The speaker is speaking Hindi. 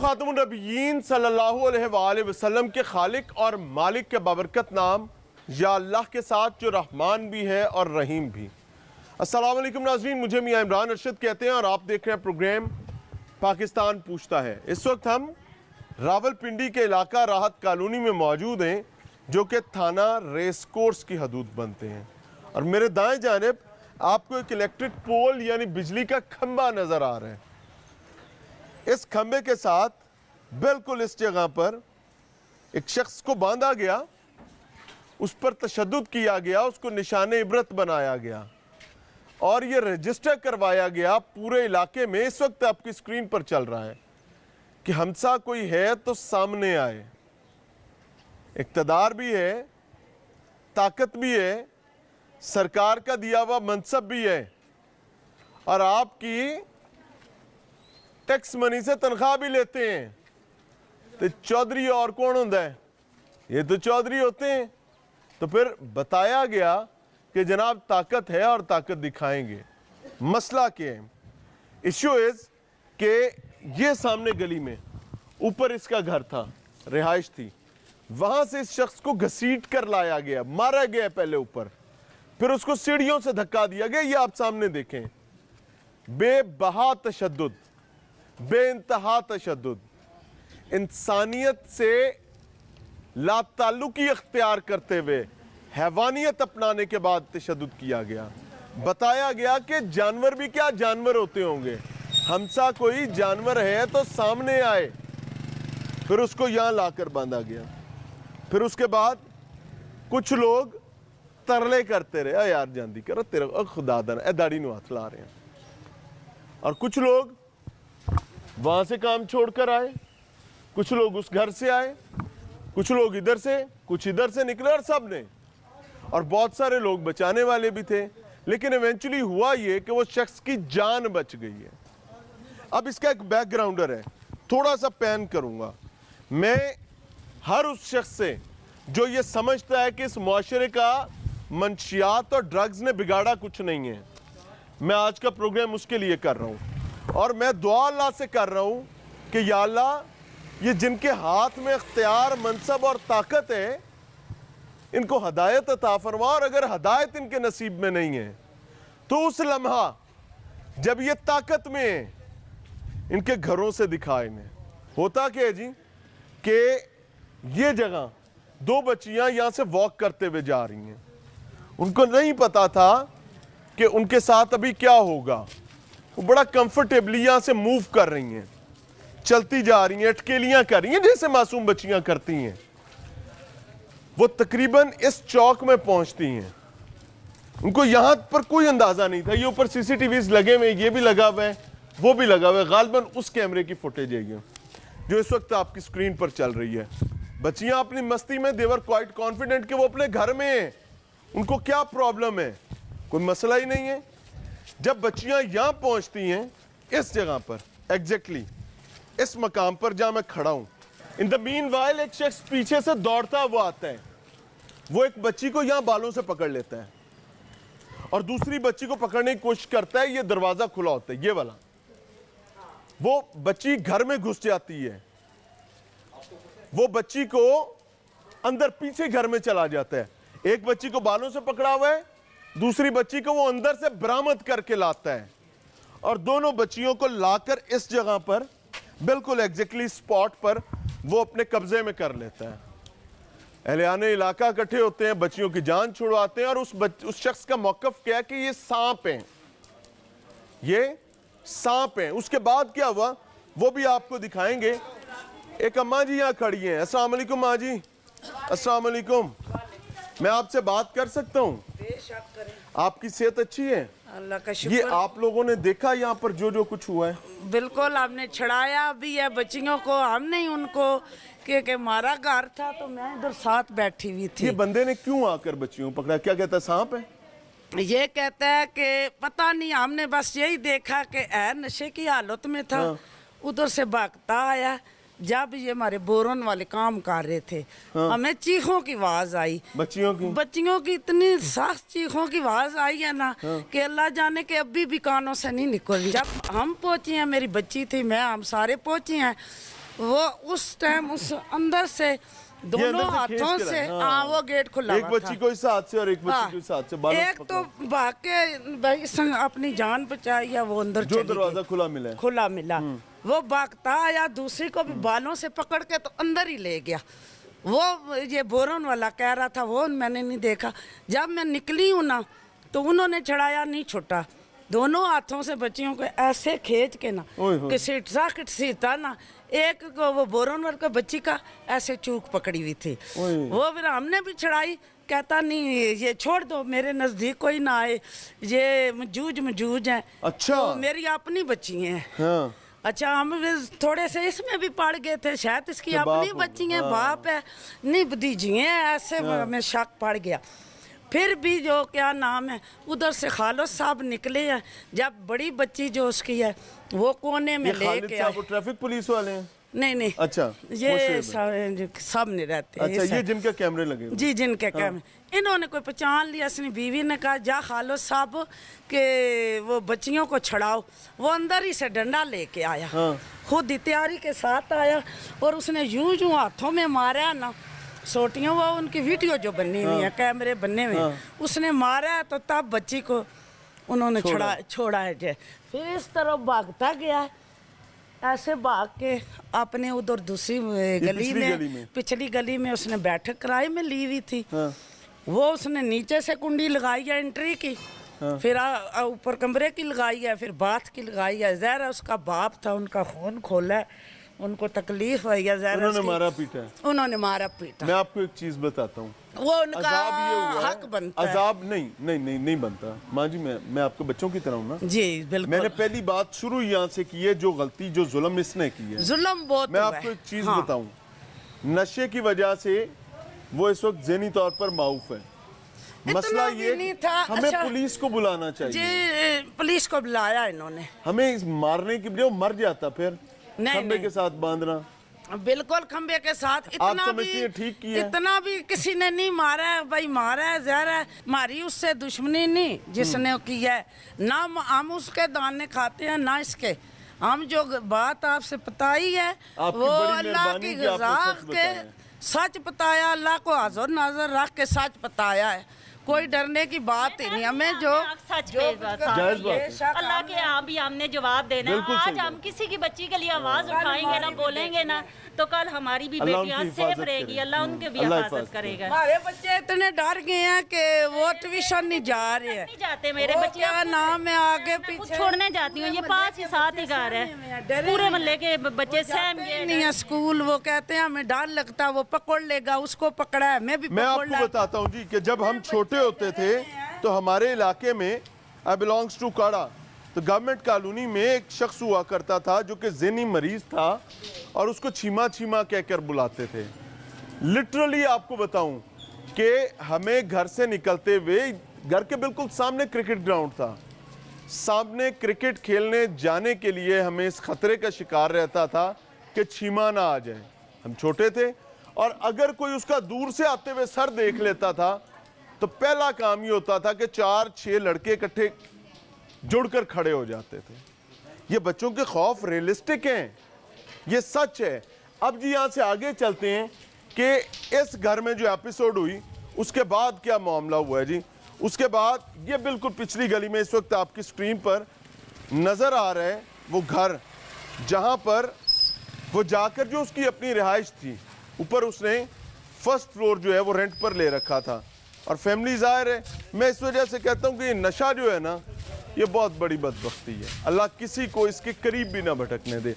खातमुन नबिय्यीन सल्लल्लाहु अलैहि वसल्लम के खालिक और मालिक के बाबरकत नाम या अल्लाह के साथ जो रहमान भी है और रहीम भी। अस्सलाम वालेकुम नाज़रीन, मुझे मियां इमरान अरशद कहते हैं और आप देख रहे हैं प्रोग्राम पाकिस्तान पूछता है। इस वक्त हम रावलपिंडी के इलाका राहत कॉलोनी में मौजूद हैं, जो कि थाना रेस कोर्स की हदूद बनते हैं। और मेरे दाएं जानिब आपको एक इलेक्ट्रिक पोल यानी बिजली का खंबा नज़र आ रहा है। इस खंबे के साथ बिल्कुल इस जगह पर एक शख्स को बांधा गया, उस पर तशद्दुद किया गया, उसको निशाने इबरत बनाया गया और ये रजिस्टर करवाया गया पूरे इलाके में। इस वक्त आपकी स्क्रीन पर चल रहा है कि हमसा कोई है तो सामने आए। इक़्तिदार भी है, ताकत भी है, सरकार का दिया हुआ मनसब भी है और आपकी टैक्स मनी से तनख्वाह भी लेते हैं। तो चौधरी और कौन होता है? ये तो चौधरी होते हैं। तो फिर बताया गया कि जनाब ताकत है और ताकत दिखाएंगे। मसला क्या है? इशू इज कि ये सामने गली में ऊपर इसका घर था, रिहाइश थी, वहां से इस शख्स को घसीट कर लाया गया, मारा गया पहले ऊपर, फिर उसको सीढ़ियों से धक्का दिया गया। ये आप सामने देखें, बेबहा तशद्दुद, बेइंतहा तशद्दुद, इंसानियत से लाताल्लुकी इख्तियार करते हुए हैवानियत अपनाने के बाद तशद्दुद किया गया। बताया गया कि जानवर भी क्या जानवर होते होंगे, हमसा कोई जानवर है तो सामने आए। फिर उसको यहां लाकर बांधा गया। फिर उसके बाद कुछ लोग तरले करते रहे, अरे यार जांदी करो तेरे खुदा ए दाढ़ी नु हाथ ला रहे हैं। और कुछ लोग वहां से काम छोड़कर आए, कुछ लोग उस घर से आए, कुछ लोग इधर से, कुछ इधर से निकले और सब ने, और बहुत सारे लोग बचाने वाले भी थे। लेकिन इवेंचुअली हुआ ये कि वो शख्स की जान बच गई है। अब इसका एक बैकग्राउंडर है, थोड़ा सा पैन करूंगा। मैं हर उस शख्स से जो ये समझता है कि इस मुआशरे का मंशियात और ड्रग्स ने बिगाड़ा कुछ नहीं है, मैं आज का प्रोग्राम उसके लिए कर रहा हूँ। और मैं दुआ अल्लाह से कर रहा हूँ कि या अल्लाह, ये जिनके हाथ में इख्तियार, मनसब और ताकत है, इनको हदायत अता फरमा। और अगर हदायत इनके नसीब में नहीं है तो उस लम्हा जब ये ताकत में है, इनके घरों से दिखा इन्हें। होता क्या है जी कि ये जगह दो बच्चियां यहां से वॉक करते हुए जा रही हैं, उनको नहीं पता था कि उनके साथ अभी क्या होगा। वो बड़ा कंफर्टेबली यहां से मूव कर रही हैं, चलती जा रही हैं, अटकेलियां कर रही हैं जैसे मासूम बच्चियां करती हैं। वो तकरीबन इस चौक में पहुंचती हैं, उनको यहां पर कोई अंदाजा नहीं था। ये ऊपर सीसीटीवीज लगे हुए, ये भी लगा हुआ है, वो भी लगा हुआ है। गालिबन उस कैमरे की फुटेज है ये जो इस वक्त आपकी स्क्रीन पर चल रही है। बच्चियां अपनी मस्ती में देवर क्वाइट कॉन्फिडेंट कि वो अपने घर में हैं, उनको क्या प्रॉब्लम है, कोई मसला ही नहीं है। जब बच्चियां यहां पहुंचती हैं, इस जगह पर एग्जैक्टली इस मकाम पर जहां मैं खड़ा हूं, इन द मीनवाइल एक शख्स पीछे से दौड़ता हुआ आता है। वो एक बच्ची को यहां बालों से पकड़ लेता है और दूसरी बच्ची को पकड़ने की कोशिश करता है। ये दरवाजा खुला होता है, ये वाला। वो बच्ची घर में घुस जाती है, वो बच्ची को अंदर पीछे घर में चला जाता है। एक बच्ची को बालों से पकड़ा हुआ है, दूसरी बच्ची को वो अंदर से बरामद करके लाता है और दोनों बच्चियों को लाकर इस जगह पर बिल्कुल एग्जैक्टली स्पॉट पर वो अपने कब्जे में कर लेता है। अहलियाने इलाका इकट्ठे होते हैं, बच्चियों की जान छुड़वाते हैं। और उस शख्स का मौकफ क्या है कि ये सांप हैं, ये सांप हैं। उसके बाद क्या हुआ वो भी आपको दिखाएंगे। एक अम्मा जी यहाँ खड़ी हैं। अस्सलाम वालेकुम माँ जी। अस्सलाम वालेकुम, मैं आपसे बात कर सकता हूँ? आपकी सेहत अच्छी है? अल्लाह का शुक्र। ये आप लोगों ने देखा यहाँ पर जो जो कुछ हुआ है? बिल्कुल, हमने छड़ाया भी है बच्चियों को, हमने ही उनको कि हमारा घर था तो मैं इधर साथ बैठी हुई थी। ये बंदे ने क्यों आकर बच्चियों को पकड़ा? क्या कहता है, सांप है? ये कहता है कि पता नहीं, हमने बस यही देखा कि नशे की हालत में था। हाँ। उधर से भागता आया। जब ये हमारे बोरन वाले काम कर रहे थे, हाँ। हमें चीखों की आवाज आई, बच्चियों की इतनी सख्त चीखों की आवाज आई है ना, हाँ। कि अल्लाह जाने के अभी भी कानों से नहीं निकल रही। जब हम पहुंचे हैं, मेरी बच्ची थी, मैं, हम सारे पहुंचे हैं, वो उस टाइम उस अंदर से दोनों अंदर से खींच हाथों के से लाए, हाँ वो गेट खुला एक हुआ बच्ची था। को इस हाथ से और एक बच्ची हाँ, को इस हाथ से बालों से एक पकड़ा। तो भाग के भाई संग अपनी जान बचाई या वो अंदर जो चली दरवाजा गई। खुला मिला है। खुला मिला वो भागता आया, दूसरी को भी बालों से पकड़ के तो अंदर ही ले गया। वो ये बोरन वाला कह रहा था वो मैंने नहीं देखा। जब मैं निकली हूँ ना तो उन्होंने चढ़ाया नहीं छुट्टा, दोनों हाथों से बच्चियों को ऐसे खींच के ना ओए होए। किसी था ना, एक को वो बोरनवर का बच्ची का ऐसे चूक पकड़ी हुई थी। ओए। वो फिर हमने भी चढ़ाई, कहता नहीं ये छोड़ दो, मेरे नज़दीक कोई ना आए, ये मजूज हैं। अच्छा। तो मेरी अपनी बच्ची हैं। हाँ। अच्छा हम भी थोड़े से इसमें भी पड़ गए थे, शायद इसकी कि बाप अपनी हो, बच्ची है, हाँ। बाप है, नहीं भतीजी है, ऐसे में शक पड़ गया। फिर भी जो क्या नाम है उधर से खालिद साहब निकले हैं, जब बड़ी बच्ची जो उसकी है वो कोने में ये खालिद लेके साहब आए। वो ट्रैफिक पुलिस वाले हैं? नहीं अच्छा, ये मुशर्रफ। सामने रहते हैं। अच्छा, ये जिनके कैमरे लगे हुए। जी जिनके कैमरे, इन्होंने कोई पहचान लिया, अपनी बीवी ने कहा जा खालिद साहब के वो बच्चियों को छड़ाओ। वो अंदर ही से डंडा लेके आया, हाँ। खुद ही तैयारी के साथ आया और उसने यूं यूं हाथों में मारा ना सोटियों, वो उनकी वीडियो जो बनी हुई है, कैमरे बने हुए हैं, उसने मारा तो तब बच्ची को उन्होंने छोड़ा है जे। फिर इस तरह भागता गया है, ऐसे भाग के अपने उधर दूसरी गली में पिछली गली में उसने बैठक किराए में ली हुई थी। वो उसने नीचे से कुंडी लगाई है एंट्री की, फिर ऊपर कमरे की लगाई है, फिर बाथ की लगाई है। ज़ाहिर उसका बाप था, उनका खून खोला है, उनको तकलीफ हुई है। ज़ाहिर उन्होंने मारा पीटा है। उन्होंने मारा पीटा। मैं आपको एक चीज बताता हूँ, वो उनका अजाब ये हुआ है, हक बनता है। अजाब नहीं बनता माँ जी। मैं आपके बच्चों की तरह हूँ ना जी बिल्कुल। मैंने पहली बात शुरू यहाँ से की है, जो गलती जो जुल्म इसने की है, जुल्म बहुत मैं हुआ आपको है। एक चीज हाँ। बताऊं, नशे की वजह से वो इस वक्त ज़हनी तौर पर माऊफ है। मसला भी ये नहीं था। हमें अच्छा, पुलिस को बुलाना चाहिए। जी पुलिस को बुलाया इन्होंने। हमें इस मारने की बजाय वो मर जाता, फिर नहीं, खंबे नहीं। के साथ बांधना। बिल्कुल खंबे के साथ। इतना समझती भी हैं ठीक किया है? इतना भी किसी ने नहीं मारा है भाई, मारा है ज़हर है, मारी उससे दुश्मनी नहीं जिसने किया है। ना हम उसके दाने खाते हैं ना इसके। हम जो बात आपसे बताई है आपकी वो बड़ी अल्लाह मेहरबानी की कि आपने रज़ा सच के बताया। सच बताया, अल्लाह को हाज़िर नाज़िर रख के सच बताया है। कोई डरने की बात ही नहीं। हमें जो सच जो पे बात कुछ जायज़ बात है। बेशक अल्लाह के यहाँ भी हमने जवाब देना है। बिल्कुल सही आज हम किसी की बच्ची के लिए आवाज उठाएंगे ना, बोलेंगे ना, तो कल हमारी भी अल्लाह बेटियां उनकी सेफ हिफाजत रहेगी, करेगा। अल्लाह उनके भी अल्लाह हिफाजत हिफाजत करेगा। हमारे बच्चे इतने डर गए हैं कि वो ट्यूशन नहीं जा रहे हैं। नहीं जाते मेरे वो बच्चे, क्या नाम है आगे खुद पीछे छोड़ने जाती हूँ, ये पास ही साथ ही घर है, पूरे मोहल्ले के बच्चे सहम गए। नहीं है स्कूल। वो कहते हैं हमें डर लगता है, वो पकड़ लेगा, उसको पकड़ा है, मैं भी मैं पकड़ आपको ला। बताता हूँ जी कि जब हम छोटे होते थे तो हमारे इलाके में, आई बिलोंग्स टू काड़ा, तो गवर्नमेंट कॉलोनी में एक शख्स हुआ करता था जो कि ज़हनी मरीज था और उसको छीमा छीमा कहकर बुलाते थे। लिटरली आपको बताऊं कि हमें घर से निकलते हुए घर के बिल्कुल सामने क्रिकेट ग्राउंड था, सामने क्रिकेट खेलने जाने के लिए हमें इस खतरे का शिकार रहता था कि छीमा ना आ जाए। हम छोटे थे और अगर कोई उसका दूर से आते हुए सर देख लेता था तो पहला काम ये होता था कि 4-6 लड़के इकट्ठे जुड़कर खड़े हो जाते थे। ये बच्चों के खौफ रियलिस्टिक हैं, ये सच है। अब जी यहाँ से आगे चलते हैं कि इस घर में जो एपिसोड हुई उसके बाद क्या मामला हुआ है जी। उसके बाद ये बिल्कुल पिछली गली में इस वक्त आपकी स्क्रीन पर नज़र आ रहा है वो घर, जहाँ पर वो जाकर जो उसकी अपनी रिहाइश थी, ऊपर उसने फर्स्ट फ्लोर जो है वो रेंट पर ले रखा था और फैमिली ज़ाहिर है। मैं इस वजह से कहता हूँ कि ये नशा जो है ना, ये बहुत बड़ी बदबख्ती है। अल्लाह किसी को इसके करीब भी ना भटकने दे।